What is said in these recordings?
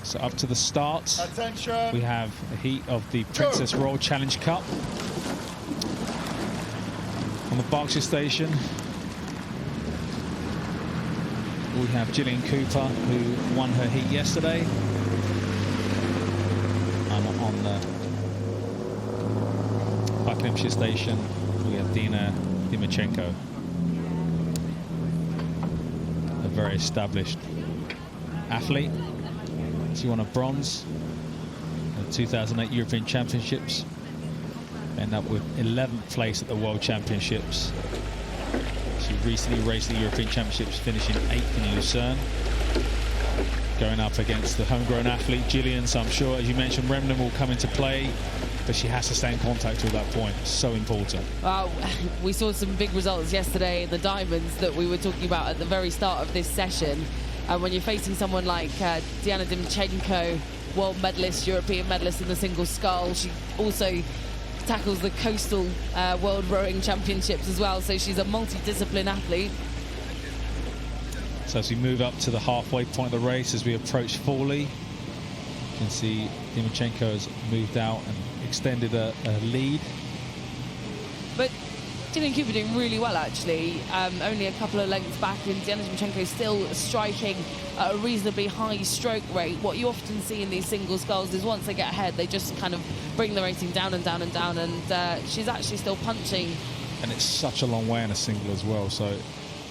So up to the start. Attention. We have a heat of the Princess Royal Challenge Cup on the Berkshire station. We have Gillian Cooper, who won her heat yesterday. And on the Buckinghamshire station, we have Dymchenko, a very established athlete. She won a bronze at the 2008 European Championships. Ended up with 11th place at the World Championships. She recently raced the European Championships, finishing 8th in Lucerne. Going up against the homegrown athlete, Gillian, so I'm sure, as you mentioned, Remden will come into play, but she has to stay in contact till that point. So important. We saw some big results yesterday in the diamonds that we were talking about at the very start of this session. And when you're facing someone like Diana Dymchenko, world medalist, European medalist in the single scull, she also tackles the coastal world rowing championships as well, so she's a multi-discipline athlete. So as we move up to the halfway point of the race, as we approach Fawley, you can see Dymchenko has moved out and extended a lead. But Gillian Cooper doing really well, actually. Only a couple of lengths back, and Diana Dymchenko still striking at a reasonably high stroke rate. What you often see in these single sculls is once they get ahead, they just kind of bring the rating down and down and down, and she's actually still punching. And it's such a long way in a single as well, so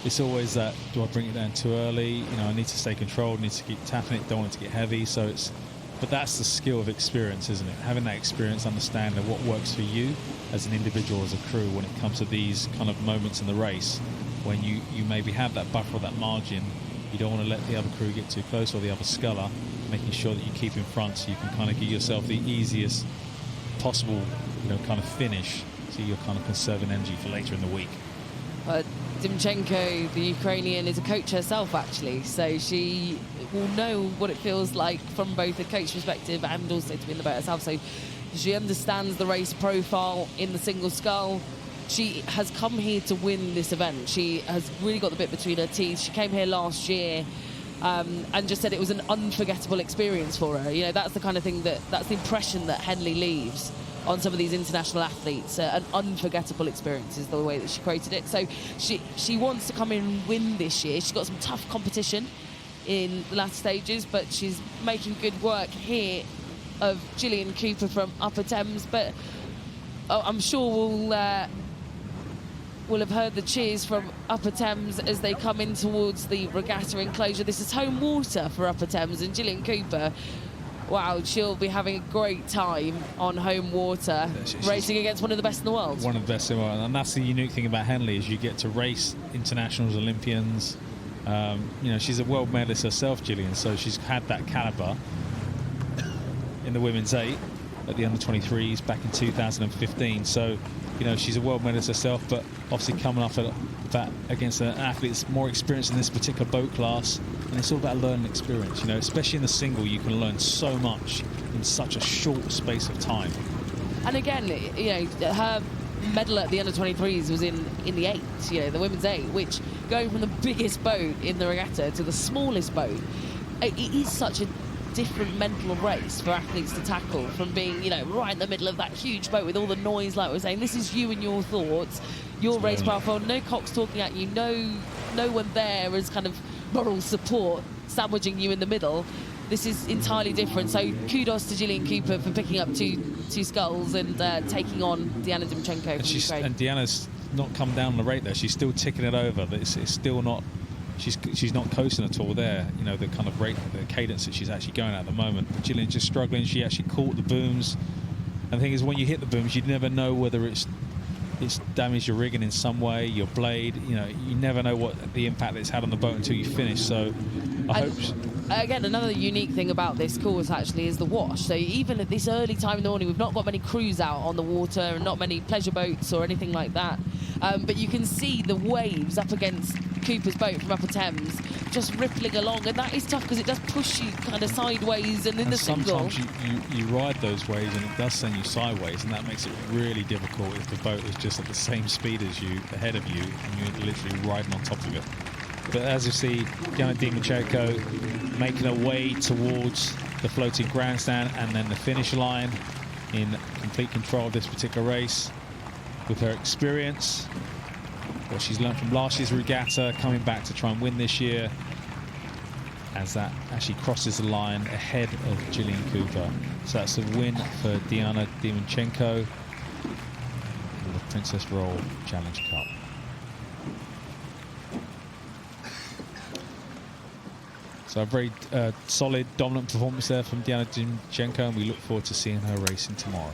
it's always that, do I bring it down too early? You know, I need to stay controlled, need to keep tapping it, don't want it to get heavy. So it's, but that's the skill of experience, isn't it? Having that experience, understanding what works for you as an individual, as a crew, when it comes to these kind of moments in the race, when you maybe have that buffer or that margin, you don't want to let the other crew get too close, or the other sculler, making sure that you keep in front so you can kind of give yourself the easiest possible, you know, kind of finish, so you're kind of conserving energy for later in the week. Dymchenko, the Ukrainian, is a coach herself, actually, so she will know what it feels like from both a coach perspective and also to be in the boat herself. So she understands the race profile in the single scull. She has come here to win this event. She has really got the bit between her teeth. She came here last year and just said it was an unforgettable experience for her. You know, that's the kind of thing that's the impression that Henley leaves on some of these international athletes. An unforgettable experience is the way that she quoted it. So she wants to come in and win this year. She's got some tough competition in the last stages, but she's making good work here of Gillian Cooper from Upper Thames. But I'm sure we'll have heard the cheers from Upper Thames as they come in towards the regatta enclosure. This is home water for Upper Thames, and Gillian Cooper, wow, she'll be having a great time on home water, racing against one of the best in the world. One of the best in the world, and that's the unique thing about Henley, is you get to race internationals, Olympians. You know, she's a world medalist herself, Gillian, so she's had that caliber in the women's 8 at the under-23s back in 2015. So, you know, she's a world medalist herself, but obviously coming up at that against an athlete that's more experienced in this particular boat class, and it's all about learning experience. You know, especially in the single, you can learn so much in such a short space of time. And again, you know, her medal at the under-23s was in the 8, you know, the women's 8, which going from the biggest boat in the regatta to the smallest boat, it is such a different mental race for athletes to tackle, from being, you know, right in the middle of that huge boat with all the noise, like we're saying. This is you and your thoughts, your race profile, no cocks talking at you, no one there as kind of moral support sandwiching you in the middle. This is entirely different. So kudos to Gillian Cooper for picking up two sculls and taking on Diana Dymchenko from Ukraine. And Diana's not come down the rate there. She's still ticking it over. But it's still not. She's not coasting at all there. You know, the kind of rate, the cadence that she's actually going at the moment. But Gillian's just struggling. She actually caught the booms. And the thing is, when you hit the booms, you never know whether it's damaged your rigging in some way, your blade. You know, you never know what the impact it's had on the boat until you finish. So I hope. Again, another unique thing about this course actually is the wash. So even at this early time in the morning, we've not got many crews out on the water and not many pleasure boats or anything like that. But you can see the waves up against Cooper's boat from Upper Thames just rippling along, and that is tough because it does push you kind of sideways, and in the single. Sometimes you ride those waves and it does send you sideways, and that makes it really difficult if the boat is just at the same speed as you, ahead of you, and you're literally riding on top of it. But as you see, Diana Dymchenko making her way towards the floating grandstand and then the finish line in complete control of this particular race. With her experience, what she's learned from last year's regatta, coming back to try and win this year, as that actually crosses the line ahead of Gillian Cooper. So that's a win for Diana Dymchenko in the Princess Royal Challenge Cup. So a very solid, dominant performance there from Diana Dymchenko, and we look forward to seeing her racing tomorrow.